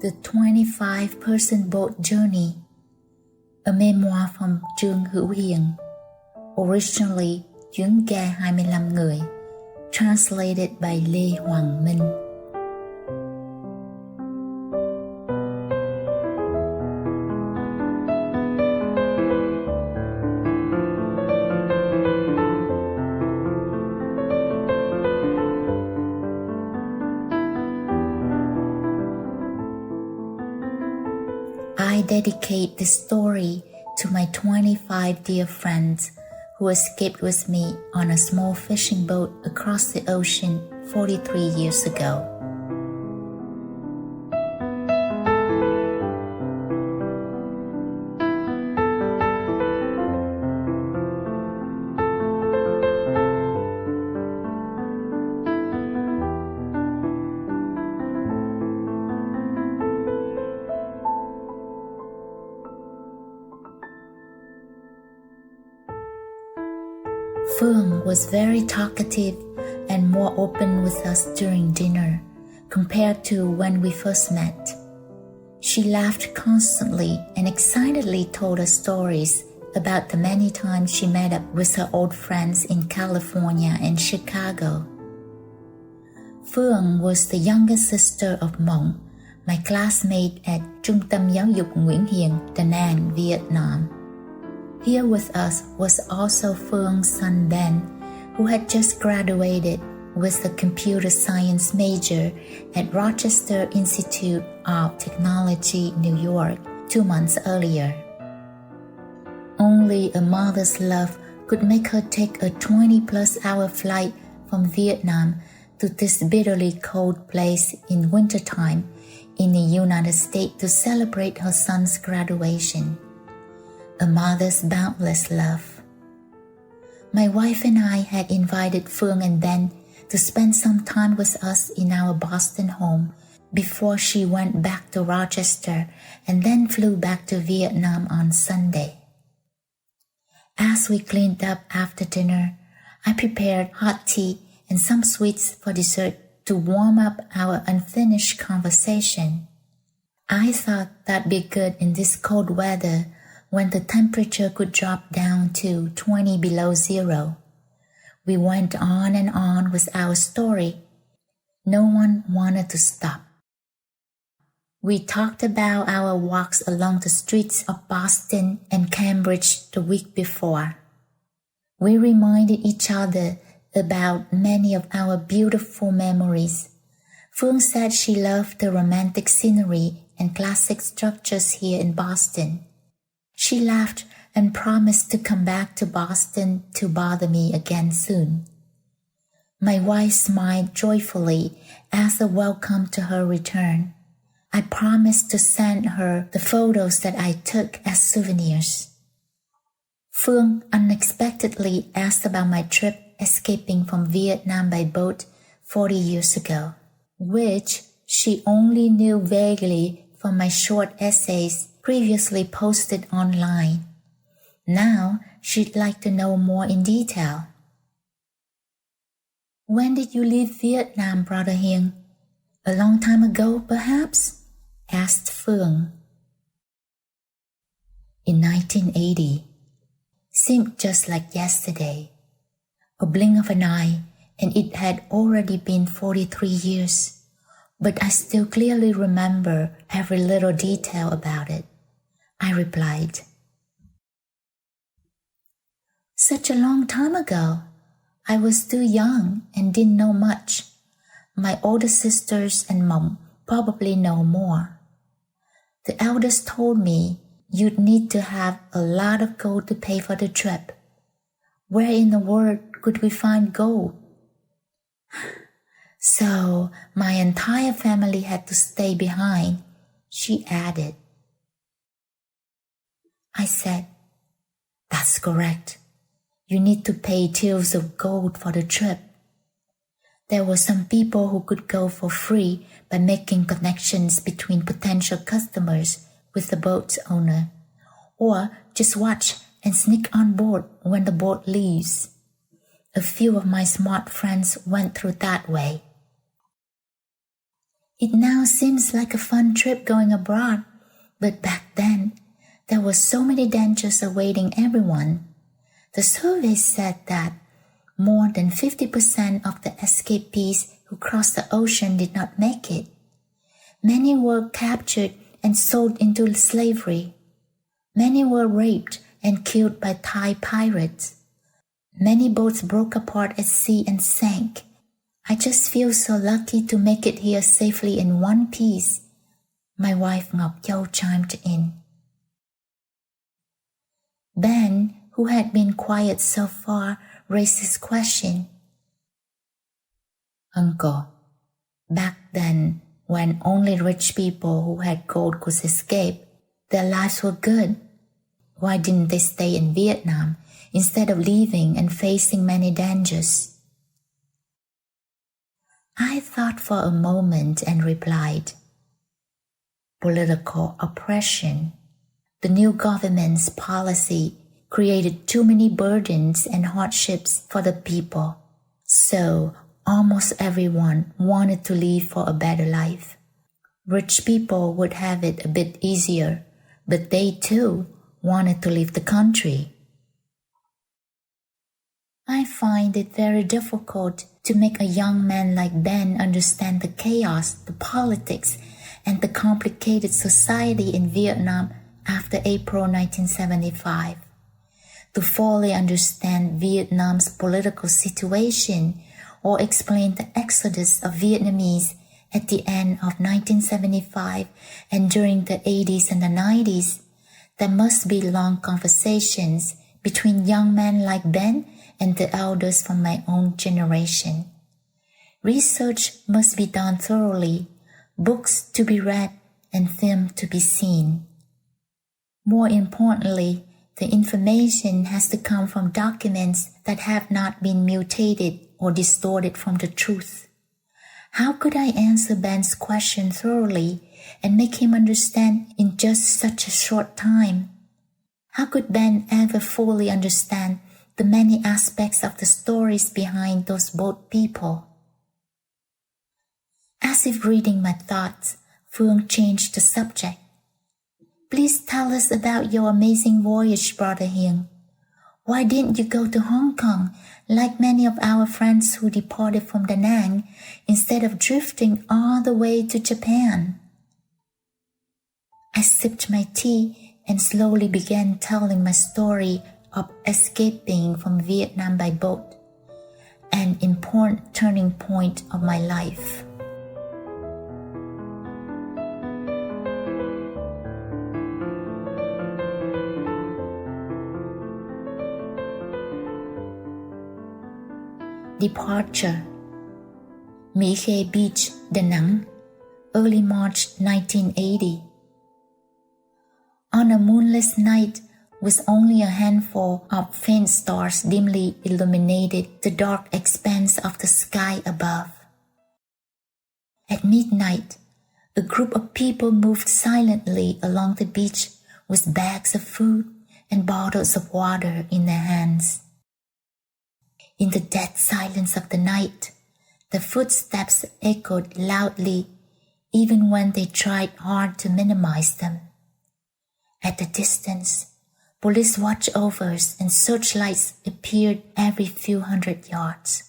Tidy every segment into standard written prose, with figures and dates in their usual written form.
The 25-Person Boat Journey, a memoir from Trương Hữu Hiền, originally Chuyến ghe 25 người, translated by Hoàng Minh. I dedicate this story to my 25 dear friends who escaped with me on a small fishing boat across the ocean 43 years ago. Phương was very talkative and more open with us during dinner compared to when we first met. She laughed constantly and excitedly told us stories about the many times she met up with her old friends in California and Chicago. Phương was the younger sister of Mộng, my classmate at Trung tâm Giáo dục Nguyễn Hiền, Da Nang, Vietnam. Here with us was also Phương son Ben, who had just graduated with a computer science major at Rochester Institute of Technology, New York, 2 months earlier. Only a mother's love could make her take a 20-plus hour flight from Vietnam to this bitterly cold place in wintertime in the United States to celebrate her son's graduation. A mother's boundless love. My wife and I had invited Phương and Ben to spend some time with us in our Boston home before she went back to Rochester and then flew back to Vietnam on Sunday. As we cleaned up after dinner, I prepared hot tea and some sweets for dessert to warm up our unfinished conversation. I thought that'd be good in this cold weather when the temperature could drop down to 20 below zero. We went on and on with our story. No one wanted to stop. We talked about our walks along the streets of Boston and Cambridge the week before. We reminded each other about many of our beautiful memories. Phương said she loved the romantic scenery and classic structures here in Boston. She laughed and promised to come back to Boston to bother me again soon. My wife smiled joyfully as a welcome to her return. I promised to send her the photos that I took as souvenirs. Phương unexpectedly asked about my trip escaping from Vietnam by boat 40 years ago, which she only knew vaguely from my short essays previously posted online. Now she'd like to know more in detail. When did you leave Vietnam, Brother Hiền? A long time ago, perhaps? Asked Phương. In 1980. Seemed just like yesterday. A blink of an eye, and it had already been 43 years. But I still clearly remember every little detail about it. I replied. Such a long time ago. I was too young and didn't know much. My older sisters and Mộng probably know more. The eldest told me you'd need to have a lot of gold to pay for the trip. Where in the world could we find gold? So my entire family had to stay behind, she added. I said, "That's correct. You need to pay tills of gold for the trip." There were some people who could go for free by making connections between potential customers with the boat's owner, or just watch and sneak on board when the boat leaves. A few of my smart friends went through that way. It now seems like a fun trip going abroad, but back then, there were so many dangers awaiting everyone. The survey said that more than 50% of the escapees who crossed the ocean did not make it. Many were captured and sold into slavery. Many were raped and killed by Thai pirates. Many boats broke apart at sea and sank. I just feel so lucky to make it here safely in one piece, my wife Ngọc Châu chimed in. Ben, who had been quiet so far, raised his question. Uncle, back then, when only rich people who had gold could escape, their lives were good. Why didn't they stay in Vietnam instead of leaving and facing many dangers? I thought for a moment and replied, political oppression. The new government's policy created too many burdens and hardships for the people. So almost everyone wanted to leave for a better life. Rich people would have it a bit easier, but they too wanted to leave the country. I find it very difficult to make a young man like Ben understand the chaos, the politics, and the complicated society in Vietnam after April 1975. To fully understand Vietnam's political situation or explain the exodus of Vietnamese at the end of 1975 and during the 80s and the 90s, there must be long conversations between young men like Ben and the elders from my own generation. Research must be done thoroughly, books to be read, and film to be seen. More importantly, the information has to come from documents that have not been mutated or distorted from the truth. How could I answer Ben's question thoroughly and make him understand in just such a short time? How could Ben ever fully understand the many aspects of the stories behind those boat people? As if reading my thoughts, Phương changed the subject. Please tell us about your amazing voyage, Brother Hiền. Why didn't you go to Hong Kong like many of our friends who departed from Da Nang instead of drifting all the way to Japan? I sipped my tea and slowly began telling my story of escaping from Vietnam by boat, an important turning point of my life. Departure. Mỹ Khê Beach, Da Nang, early March 1980. On a moonless night, with only a handful of faint stars dimly illuminated the dark expanse of the sky above. At midnight, a group of people moved silently along the beach with bags of food and bottles of water in their hands. In the dead silence of the night, the footsteps echoed loudly even when they tried hard to minimize them. At the distance, police watchovers and searchlights appeared every few hundred yards.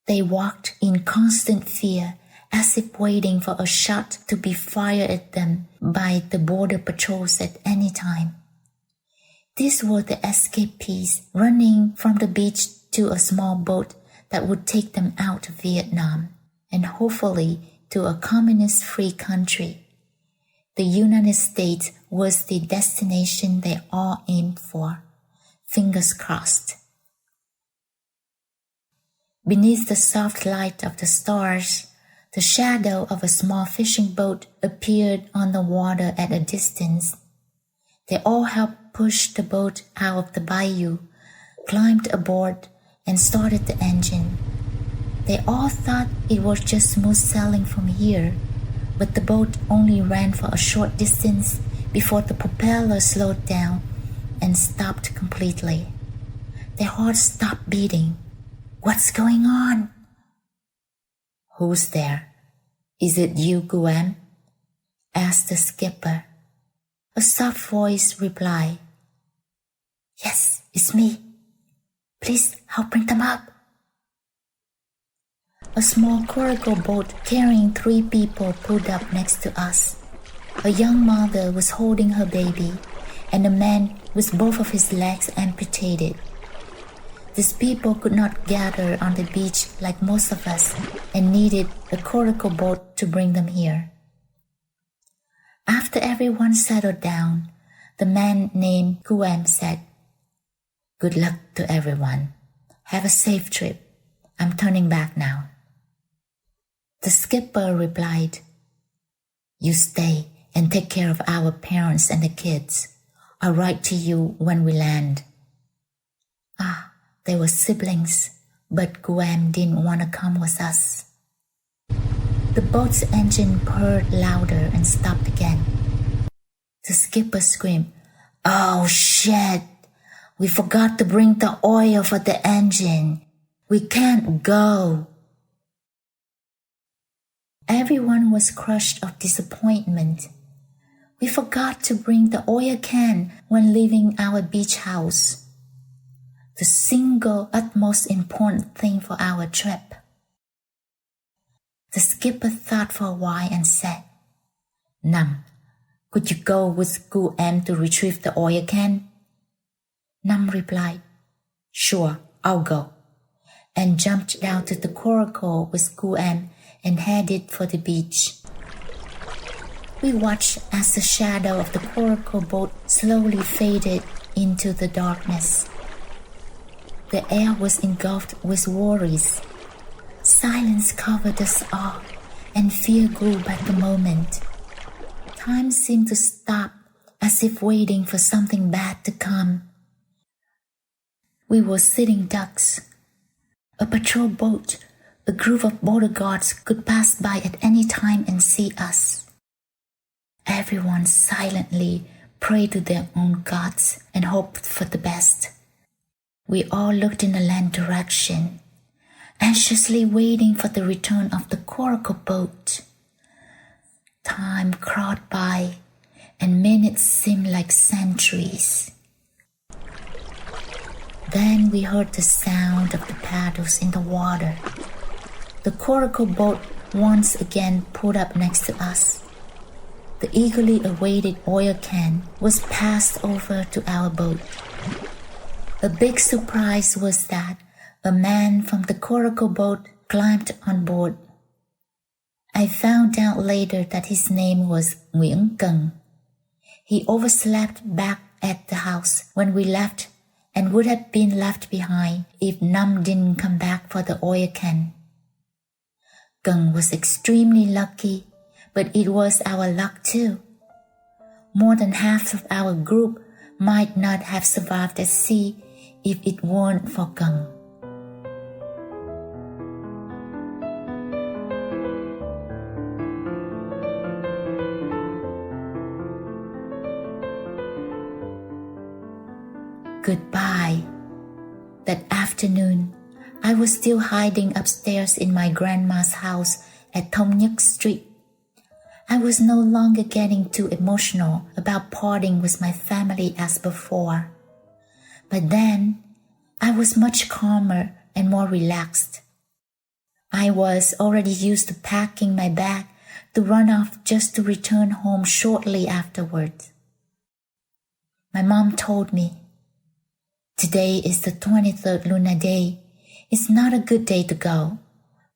They walked in constant fear, as if waiting for a shot to be fired at them by the border patrols at any time. These were the escapees running from the beach to a small boat that would take them out of Vietnam and hopefully to a communist-free country. The United States was the destination they all aimed for. Fingers crossed. Beneath the soft light of the stars, the shadow of a small fishing boat appeared on the water at a distance. They all helped push the boat out of the bayou, climbed aboard, and started the engine. They all thought it was just smooth sailing from here, but the boat only ran for a short distance before the propeller slowed down and stopped completely. Their hearts stopped beating. "What's going on?" "Who's there? Is it you, Guam?" asked the skipper. A soft voice replied, "Yes, it's me. Please help bring them up." A small coracle boat carrying 3 people pulled up next to us. A young mother was holding her baby, and a man with both of his legs amputated. These people could not gather on the beach like most of us and needed a coracle boat to bring them here. After everyone settled down, the man named Guam said, "Good luck to everyone. Have a safe trip. I'm turning back now." The skipper replied, "You stay and take care of our parents and the kids. I'll write to you when we land." They were siblings, but Guam didn't want to come with us. The boat's engine purred louder and stopped again. The skipper screamed, "Oh shit! We forgot to bring the oil for the engine. We can't go." Everyone was crushed of disappointment. We forgot to bring the oil can when leaving our beach house, the single utmost important thing for our trip. The skipper thought for a while and said, "Nam, could you go with Guam to retrieve the oil can?" Nam replied, "Sure, I'll go," and jumped down to the coracle with Guam and headed for the beach. We watched as the shadow of the coracle boat slowly faded into the darkness. The air was engulfed with worries. Silence covered us all, and fear grew by the moment. Time seemed to stop, as if waiting for something bad to come. We were sitting ducks. A patrol boat, a group of border guards could pass by at any time and see us. Everyone silently prayed to their own gods and hoped for the best. We all looked in the land direction, anxiously waiting for the return of the coracle boat. Time crawled by, and minutes seemed like centuries. Then we heard the sound of the paddles in the water. The coracle boat once again pulled up next to us. The eagerly awaited oil can was passed over to our boat. A big surprise was that a man from the coracle boat climbed on board. I found out later that his name was Hiền-Trương. He overslept back at the house when we left and would have been left behind if Nam didn't come back for the oil can. Hiền-Trương was extremely lucky, but it was our luck too. More than half of our group might not have survived at sea if it weren't for Hiền-Trương. Goodbye. That afternoon, I was still hiding upstairs in my grandma's house at Thông Nhất Street. I was no longer getting too emotional about parting with my family as before. But then, I was much calmer and more relaxed. I was already used to packing my bag to run off just to return home shortly afterwards. My mom told me, "Today is the 23rd lunar day. It's not a good day to go,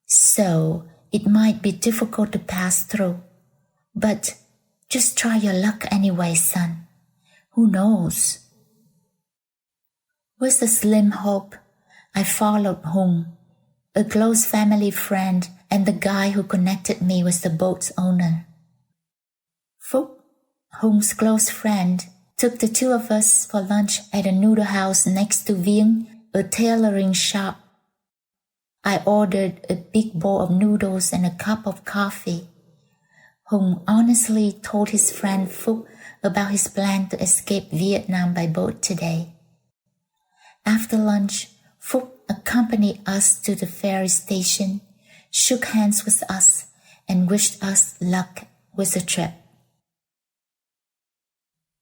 so it might be difficult to pass through. But just try your luck anyway, son. Who knows?" With a slim hope, I followed home, a close family friend, and the guy who connected me with the boat's owner. Phúc, Hung's close friend, took the two of us for lunch at a noodle house next to Viếng, a tailoring shop. I ordered a big bowl of noodles and a cup of coffee. Hung honestly told his friend Phúc about his plan to escape Vietnam by boat today. After lunch, Phúc accompanied us to the ferry station, shook hands with us, and wished us luck with the trip.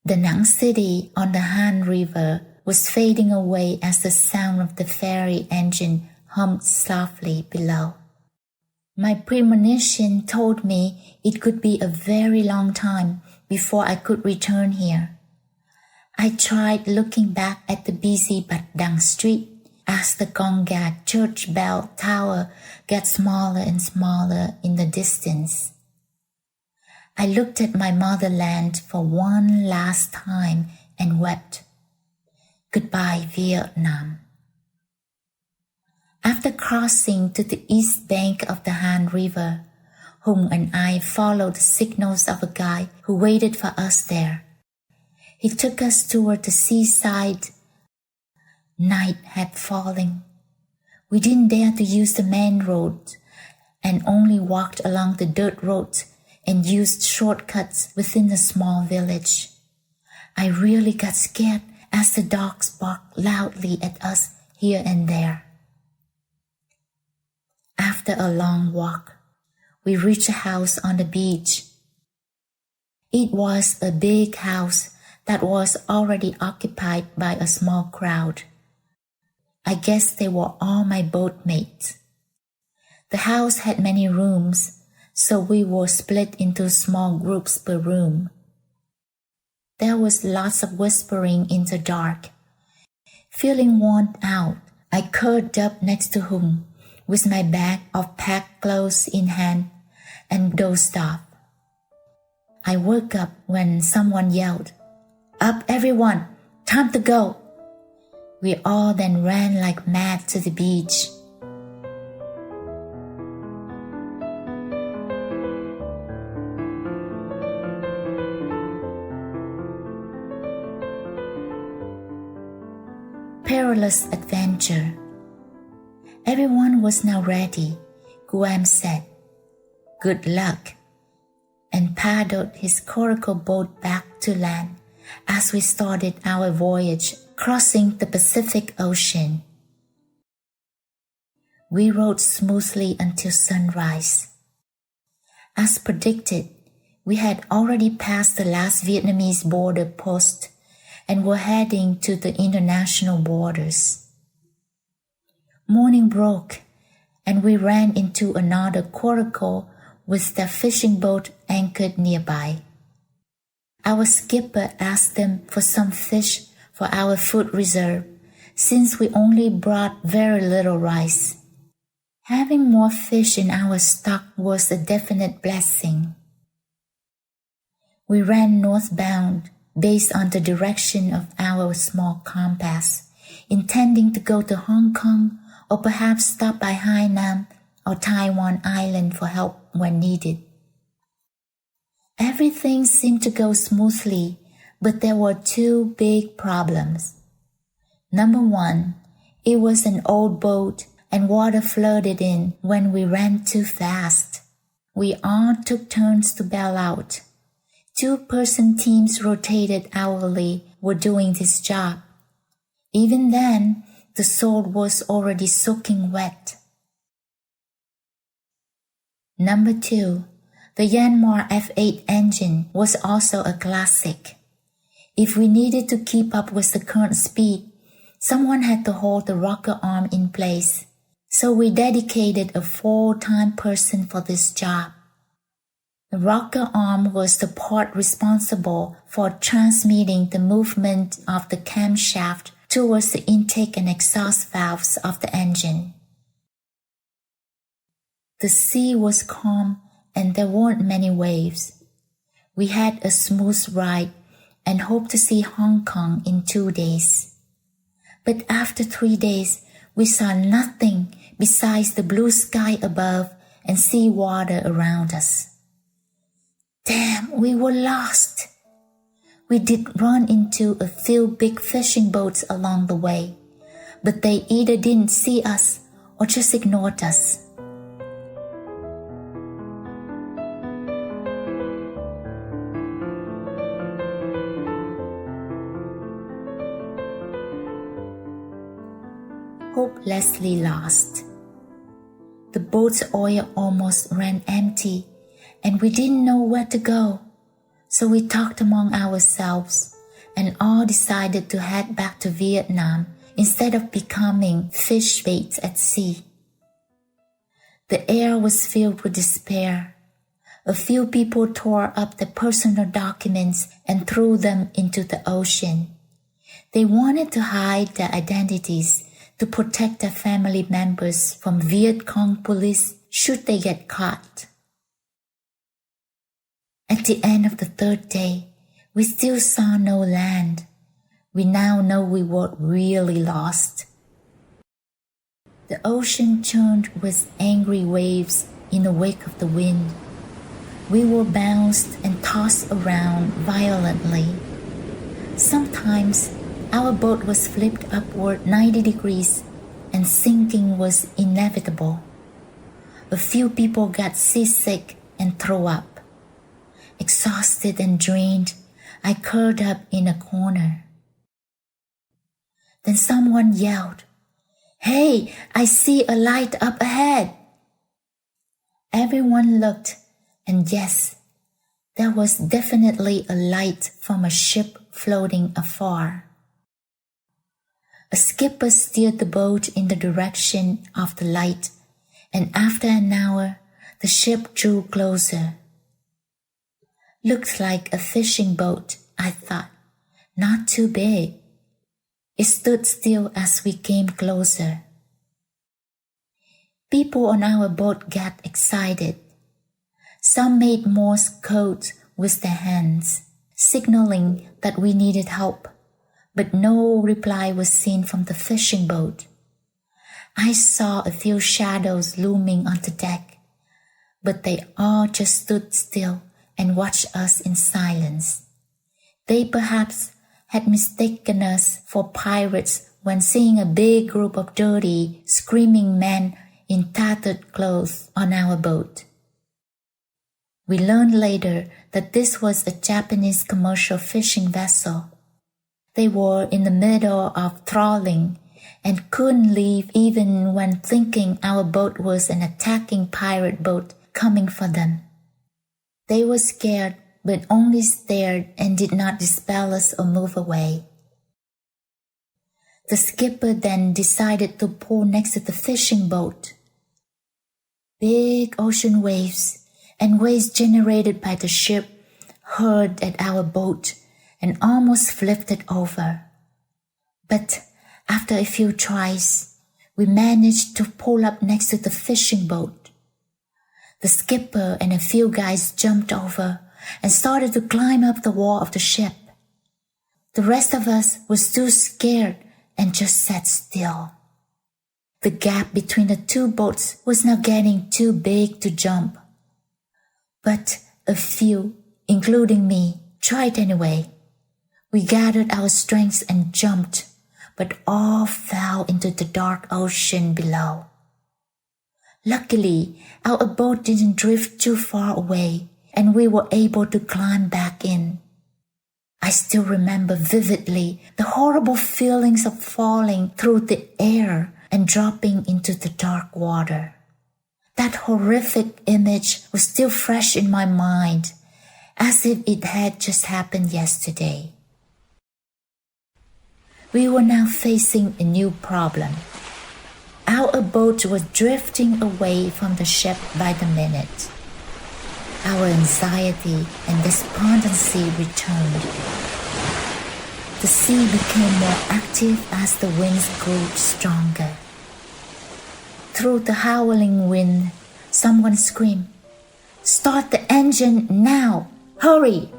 The Nang city on the Han River was fading away as the sound of the ferry engine hummed softly below. My premonition told me it could be a very long time before I could return here. I tried looking back at the busy Bạch Đằng street as the Gongga church bell tower got smaller and smaller in the distance. I looked at my motherland for one last time and wept. Goodbye, Vietnam. After crossing to the east bank of the Han River, Hung and I followed the signals of a guy who waited for us there. He took us toward the seaside. Night had fallen. We didn't dare to use the main road and only walked along the dirt roads and used shortcuts within the small village. I really got scared as the dogs barked loudly at us here and there. After a long walk, we reached a house on the beach. It was a big house that was already occupied by a small crowd. I guess they were all my boatmates. The house had many rooms, so we were split into small groups per room. There was lots of whispering in the dark. Feeling worn out, I curled up next to Hung with my bag of packed clothes in hand and dozed off. I woke up when someone yelled, "Up everyone, time to go!" We all then ran like mad to the beach. Perilous adventure. Everyone was now ready. Guam said, "Good luck," and paddled his coracle boat back to land as we started our voyage crossing the Pacific Ocean. We rode smoothly until sunrise. As predicted, we had already passed the last Vietnamese border post and were heading to the international borders. Morning broke, and we ran into another coracle with their fishing boat anchored nearby. Our skipper asked them for some fish for our food reserve, since we only brought very little rice. Having more fish in our stock was a definite blessing. We ran northbound based on the direction of our small compass, intending to go to Hong Kong or perhaps stop by Hainan or Taiwan Island for help when needed. Everything seemed to go smoothly, but there were two big problems. Number one, it was an old boat and water flooded in when we ran too fast. We all took turns to bail out. 2-person teams rotated hourly were doing this job. Even then, the salt was already soaking wet. Number 2, the Yanmar F8 engine was also a classic. If we needed to keep up with the current speed, someone had to hold the rocker arm in place, so we dedicated a full-time person for this job. The rocker arm was the part responsible for transmitting the movement of the camshaft towards the intake and exhaust valves of the engine. The sea was calm and there weren't many waves. We had a smooth ride and hoped to see Hong Kong in 2 days. But after 3 days, we saw nothing besides the blue sky above and sea water around us. Damn, we were lost. We did run into a few big fishing boats along the way, but they either didn't see us or just ignored us. Hopelessly lost. The boat's oil almost ran empty, and we didn't know where to go. So we talked among ourselves and all decided to head back to Vietnam instead of becoming fish baits at sea. The air was filled with despair. A few people tore up their personal documents and threw them into the ocean. They wanted to hide their identities to protect their family members from Viet Cong police should they get caught. At the end of the third day, we still saw no land. We now know we were really lost. The ocean churned with angry waves in the wake of the wind. We were bounced and tossed around violently. Sometimes our boat was flipped upward 90 degrees and sinking was inevitable. A few people got seasick and threw up. Exhausted and drained, I curled up in a corner. Then someone yelled, "Hey, I see a light up ahead." Everyone looked, and yes, there was definitely a light from a ship floating afar. A skipper steered the boat in the direction of the light, and after an hour, the ship drew closer. Looked like a fishing boat, I thought, not too big. It stood still as we came closer. People on our boat got excited. Some made Morse code with their hands, signaling that we needed help, but no reply was seen from the fishing boat. I saw a few shadows looming on the deck, but they all just stood still and watched us in silence. They perhaps had mistaken us for pirates when seeing a big group of dirty, screaming men in tattered clothes on our boat. We learned later that this was a Japanese commercial fishing vessel. They were in the middle of trawling and couldn't leave even when thinking our boat was an attacking pirate boat coming for them. They were scared but only stared and did not dispel us or move away. The skipper then decided to pull next to the fishing boat. Big ocean waves and waves generated by the ship hurled at our boat and almost flipped it over. But after a few tries, we managed to pull up next to the fishing boat. The skipper and a few guys jumped over and started to climb up the wall of the ship. The rest of us was too scared and just sat still. The gap between the two boats was now getting too big to jump. But a few, including me, tried anyway. We gathered our strength and jumped, but all fell into the dark ocean below. Luckily, our boat didn't drift too far away, and we were able to climb back in. I still remember vividly the horrible feelings of falling through the air and dropping into the dark water. That horrific image was still fresh in my mind, as if it had just happened yesterday. We were now facing a new problem. Our boat was drifting away from the ship by the minute. Our anxiety and despondency returned. The sea became more active as the winds grew stronger. Through the howling wind, someone screamed, "Start the engine now! Hurry!"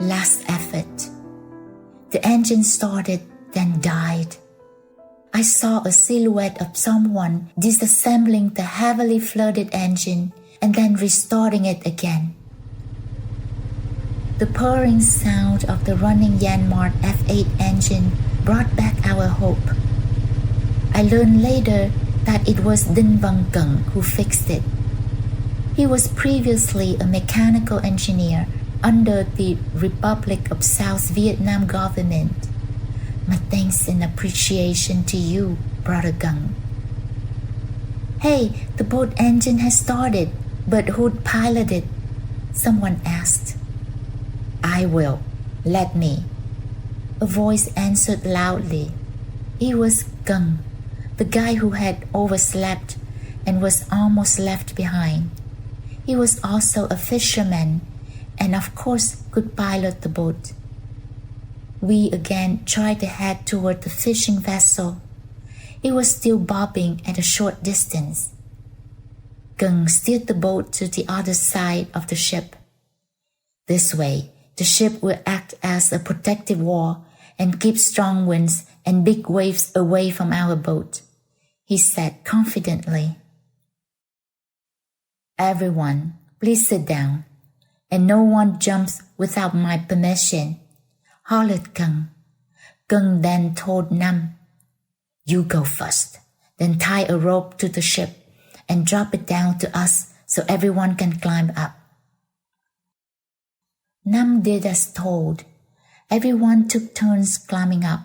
last effort. The engine started, then died. I saw a silhouette of someone disassembling the heavily flooded engine and then restarting it again. The purring sound of the running Yanmar F8 engine brought back our hope. I learned later that it was Đinh Văn Cận who fixed it. He was previously a mechanical engineer under the Republic of South Vietnam government. My thanks and appreciation to you, Brother Cận. Hey, the boat engine has started, but who'd pilot it? Someone asked. I will. Let me. A voice answered loudly. It was Cận, the guy who had overslept and was almost left behind. He was also a fisherman and of course could pilot the boat. We again tried to head toward the fishing vessel. It was still bobbing at a short distance. Cận steered the boat to the other side of the ship. This way, the ship will act as a protective wall and keep strong winds and big waves away from our boat, he said confidently. Everyone, please sit down, and no one jumps without my permission, hollered Cận. Cận then told Nam, you go first, then tie a rope to the ship and drop it down to us so everyone can climb up. Nam did as told. Everyone took turns climbing up.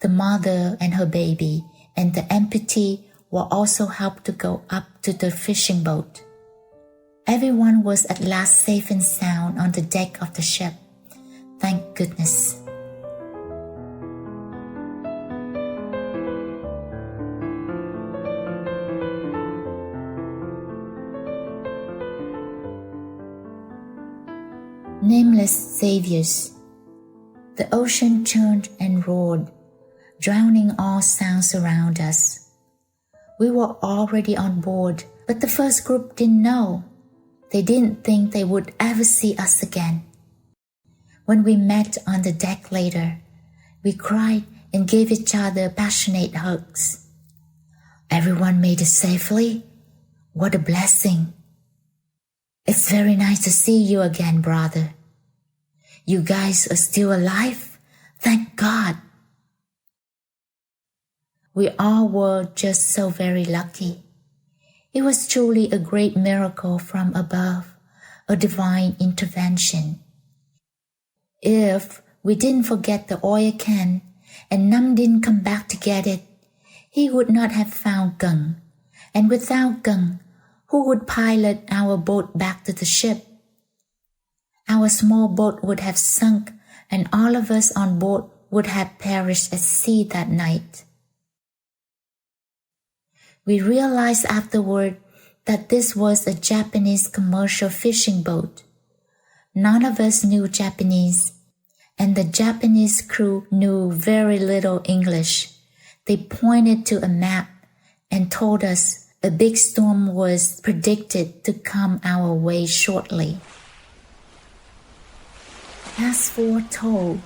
The mother and her baby and the amputee were also helped to go up to the fishing boat. Everyone was at last safe and sound on the deck of the ship. Thank goodness. Nameless saviors. The ocean churned and roared, drowning all sounds around us. We were already on board, but the first group didn't know. They didn't think they would ever see us again. When we met on the deck later, we cried and gave each other passionate hugs. Everyone made it safely. What a blessing. It's very nice to see you again, brother. You guys are still alive? Thank God. We all were just so very lucky. It was truly a great miracle from above, a divine intervention. If we didn't forget the oil can and Nam didn't come back to get it, he would not have found Cận. And without Cận, who would pilot our boat back to the ship? Our small boat would have sunk and all of us on board would have perished at sea that night. We realized afterward that this was a Japanese commercial fishing boat. None of us knew Japanese, and the Japanese crew knew very little English. They pointed to a map and told us a big storm was predicted to come our way shortly. As foretold,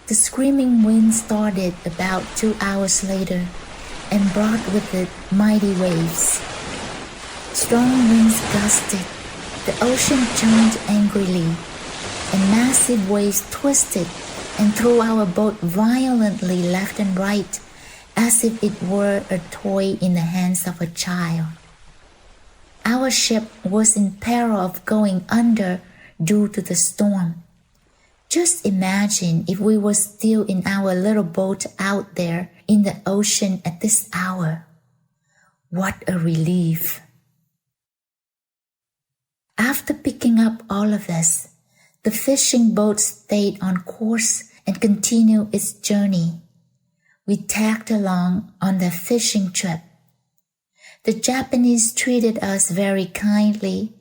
the screaming wind started about 2 hours later and brought with it mighty waves. Strong winds gusted, the ocean churned angrily, and massive waves twisted and threw our boat violently left and right, as if it were a toy in the hands of a child. Our ship was in peril of going under due to the storm. Just imagine if we were still in our little boat out there in the ocean at this hour. What a relief. After picking up all of us, the fishing boat stayed on course and continued its journey. We tagged along on the fishing trip. The Japanese treated us very kindly,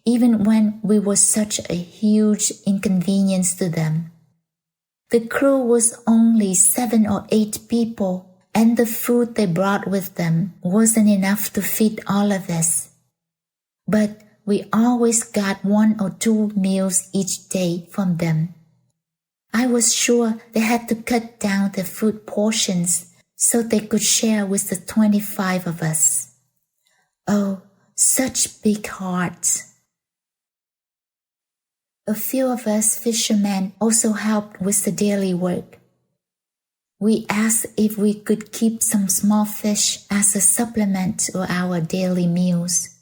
even when we were such a huge inconvenience to them. The crew was only 7 or 8 people, and the food they brought with them wasn't enough to feed all of us. But we always got 1 or 2 meals each day from them, I was sure they had to cut down their food portions so they could share with the 25 of us. Oh, such big hearts. A few of us fishermen also helped with the daily work. We asked if we could keep some small fish as a supplement to our daily meals.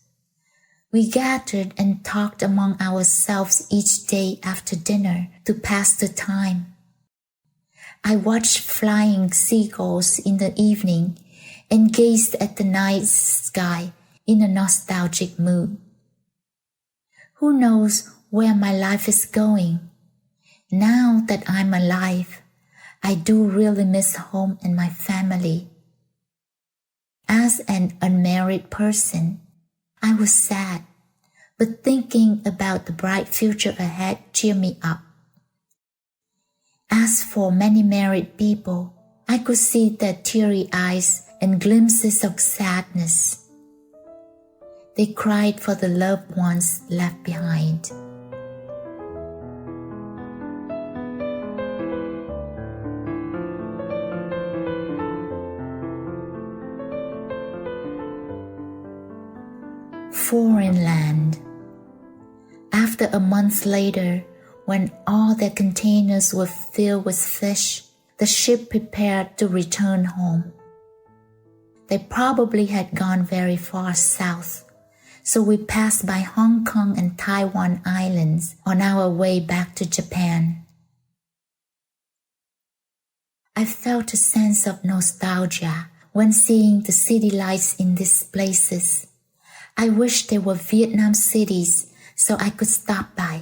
We gathered and talked among ourselves each day after dinner to pass the time. I watched flying seagulls in the evening and gazed at the night sky in a nostalgic mood. Who knows where my life is going? Now that I'm alive, I do really miss home and my family. As an unmarried person, I was sad, but thinking about the bright future ahead cheered me up. As for many married people, I could see their teary eyes and glimpses of sadness. They cried for the loved ones left behind. Foreign land. After a month later, when all their containers were filled with fish, the ship prepared to return home. They probably had gone very far south, so we passed by Hong Kong and Taiwan Islands on our way back to Japan. I felt a sense of nostalgia when seeing the city lights in these places. I wish they were Vietnam cities so I could stop by.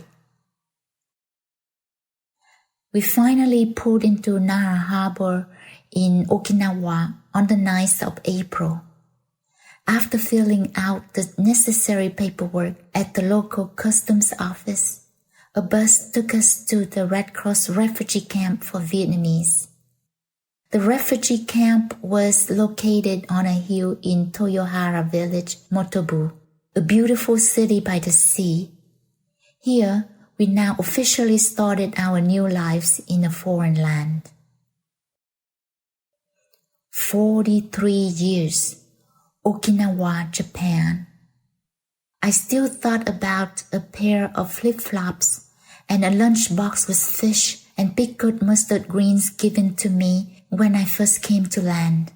We finally pulled into Nara Harbor in Okinawa on the 9th of April. After filling out the necessary paperwork at the local customs office, a bus took us to the Red Cross refugee camp for Vietnamese. The refugee camp was located on a hill in Toyohara village, Motobu, a beautiful city by the sea. Here, we now officially started our new lives in a foreign land. 43 years, Okinawa, Japan. I still thought about a pair of flip-flops and a lunchbox with fish and pickled mustard greens given to me when I first came to land.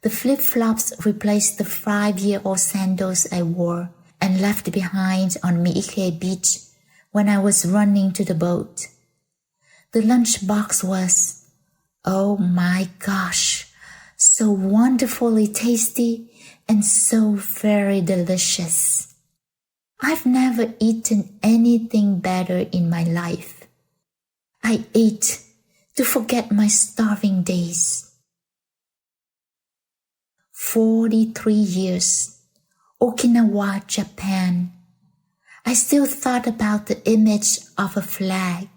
The flip-flops replaced the 5-year-old sandals I wore and left behind on Miike Beach when I was running to the boat. The lunchbox was, oh my gosh, so wonderfully tasty and so very delicious. I've never eaten anything better in my life. I ate to forget my starving days. 43 years, Okinawa, Japan. I still thought about the image of a flag.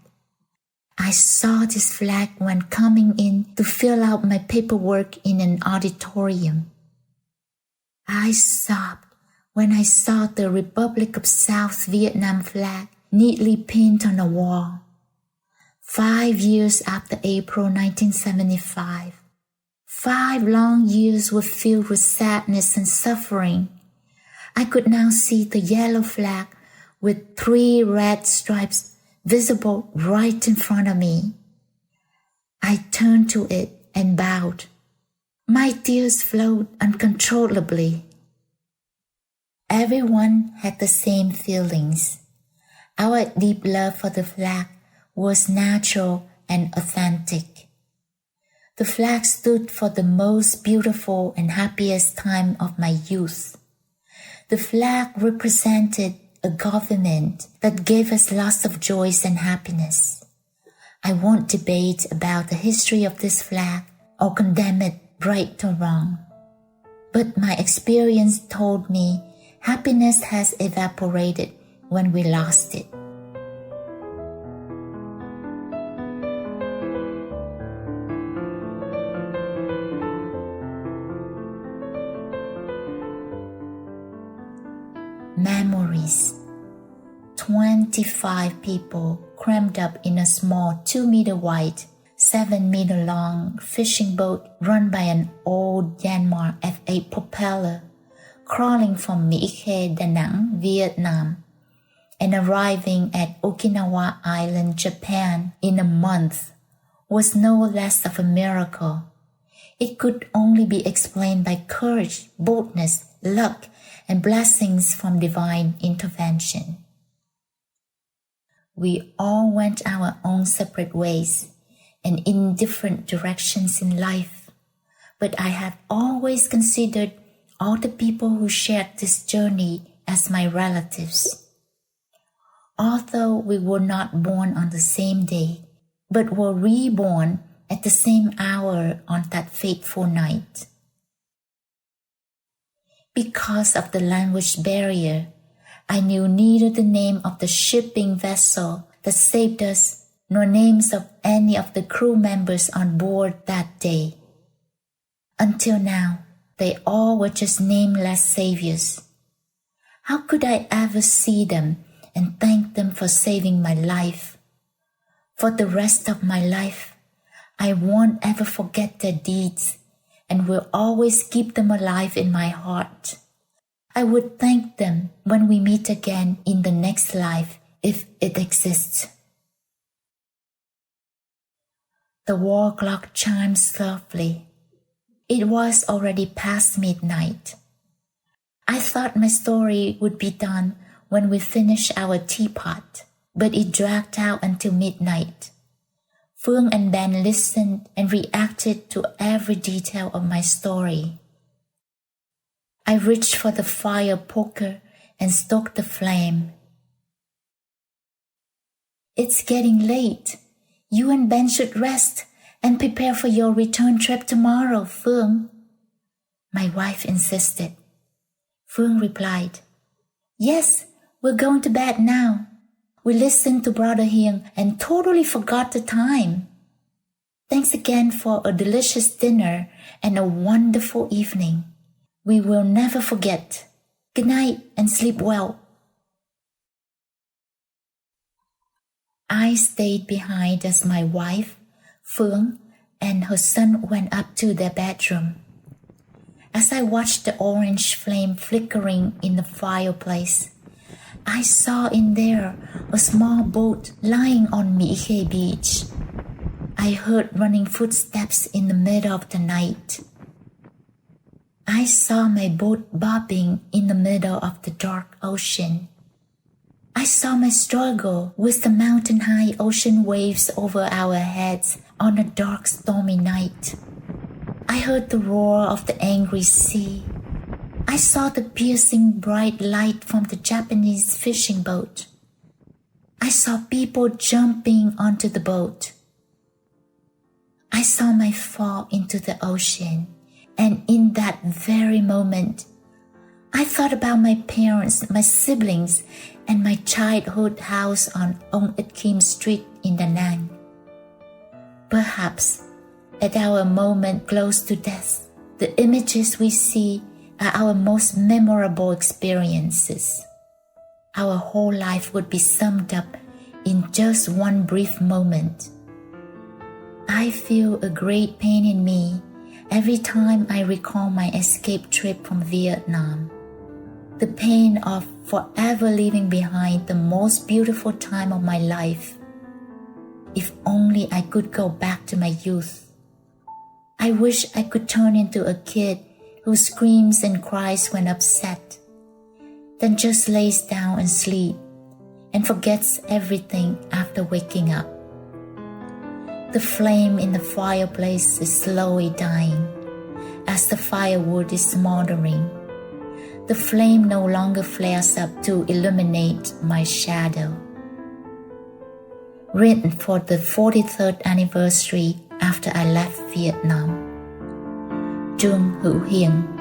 I saw this flag when coming in to fill out my paperwork in an auditorium. I sobbed when I saw the Republic of South Vietnam flag neatly pinned on a wall. 5 years after April 1975, 5 long years were filled with sadness and suffering. I could now see the yellow flag with 3 red stripes visible right in front of me. I turned to it and bowed. My tears flowed uncontrollably. Everyone had the same feelings. Our deep love for the flag was natural and authentic. The flag stood for the most beautiful and happiest time of my youth. The flag represented a government that gave us lots of joys and happiness. I won't debate about the history of this flag or condemn it right or wrong. But my experience told me happiness has evaporated when we lost it. Memories. 25 people crammed up in a small 2-meter wide, 7-meter long fishing boat run by an old Yanmar F8 propeller, crawling from Mỹ Khê, Da Nang, Vietnam, and arriving at Okinawa Island, Japan in a month was no less of a miracle. It could only be explained by courage, boldness, luck, and blessings from divine intervention. We all went our own separate ways and in different directions in life, but I have always considered all the people who shared this journey as my relatives. Although we were not born on the same day, but were reborn at the same hour on that fateful night. Because of the language barrier, I knew neither the name of the shipping vessel that saved us nor names of any of the crew members on board that day. Until now, they all were just nameless saviors. How could I ever see them and thank them for saving my life? For the rest of my life, I won't ever forget their deeds and will always keep them alive in my heart. I would thank them when we meet again in the next life, if it exists. The wall clock chimed softly. It was already past midnight. I thought my story would be done when we finished our teapot, but it dragged out until midnight. Phương and Ben listened and reacted to every detail of my story. I reached for the fire poker and stoked the flame. It's getting late. You and Ben should rest and prepare for your return trip tomorrow, Phương. My wife insisted. Phương replied, Yes, we're going to bed now. We listened to Brother Hiền and totally forgot the time. Thanks again for a delicious dinner and a wonderful evening. We will never forget. Good night and sleep well. I stayed behind as my wife, Phương, and her son went up to their bedroom. As I watched the orange flame flickering in the fireplace, I saw in there a small boat lying on Mỹ Khê beach. I heard running footsteps in the middle of the night. I saw my boat bobbing in the middle of the dark ocean. I saw my struggle with the mountain-high ocean waves over our heads on a dark, stormy night. I heard the roar of the angry sea. I saw the piercing bright light from the Japanese fishing boat. I saw people jumping onto the boat. I saw my fall into the ocean, and in that very moment, I thought about my parents, my siblings, and my childhood house on Ông Ít Kim Street in Da Nang. Perhaps, at our moment close to death, the images we see are our most memorable experiences. Our whole life would be summed up in just one brief moment. I feel a great pain in me every time I recall my escape trip from Vietnam. The pain of forever leaving behind the most beautiful time of my life. If only I could go back to my youth. I wish I could turn into a kid who screams and cries when upset, then just lays down and sleeps and forgets everything after waking up. The flame in the fireplace is slowly dying as the firewood is smoldering. The flame no longer flares up to illuminate my shadow. Written for the 43rd anniversary after I left Vietnam. Trương Hữu Hiền.